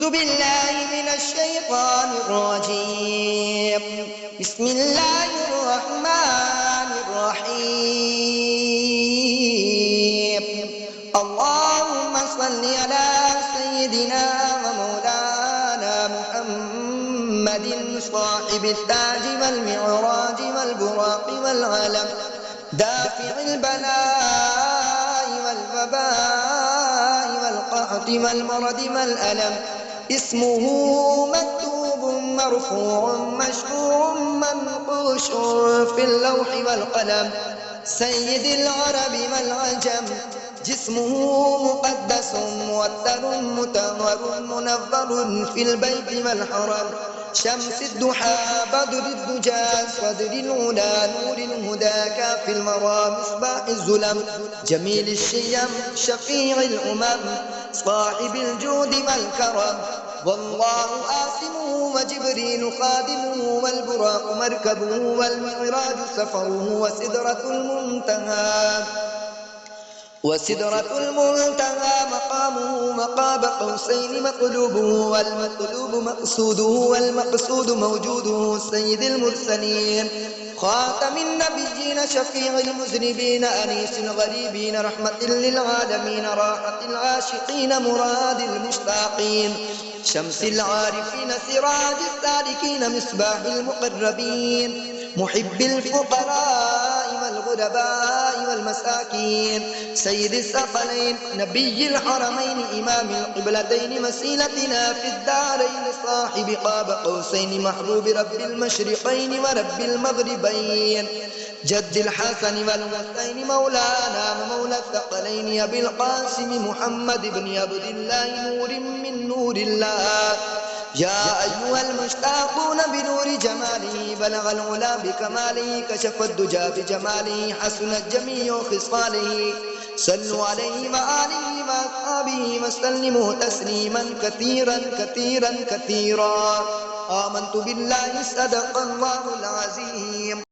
أعوذ بالله من الشيطان الرجيم. بسم الله الرحمن الرحيم. اللهم صل على سيدنا ومولانا محمد صاحب التاج والمعراج والبراق والعلم دافع البلاء والوباء والقحط والمرض والألم اسمه مكتوب مرفوع مشفوع منقوش في اللوح والقلم سيد العرب والعجم جسمه مقدس موتر مطهر منظر في البيت والحرم شمس الضحى بدر الدجى صدر العلا نور الهدى كاف المرى مصباح الظلم جميل الشيم شفيع الأمم صاحب الجود والكرم والله آسمه وجبريل خادمه والبراق مركبه والمعراج سفره وسدرة المنتهى مقامه مقاب قوسين مقلوبه والمقلوب مقصوده والمقصود موجوده سيد المرسلين خاتم النبيين شفيع المذنبين أنيس الغريبين رحمة للعالمين راحة العاشقين مراد المشتاقين شمس العارفين سراج السالكين مصباح المقربين محب الفقراء والغرباء والمساكين سيد الثقلين نبي الحرمين إمام القبلتين مسيلتنا في الدارين صاحب قاب قوسين محبوب رب المشرقين ورب المغربين جد الحسن والحسين مولانا ومولى الثقلين أبي القاسم محمد بن عبد الله نور من نور الله يا أيها المشتاقون بنور جماله بلغ العلا بكماله كشف الدجى بجماله حسنت جميع خصاله صلوا عليه وآله وأصحابه وسلموا تسليما كثيرا كثيرا كثيرا آمنت بالله صدق الله العظيم.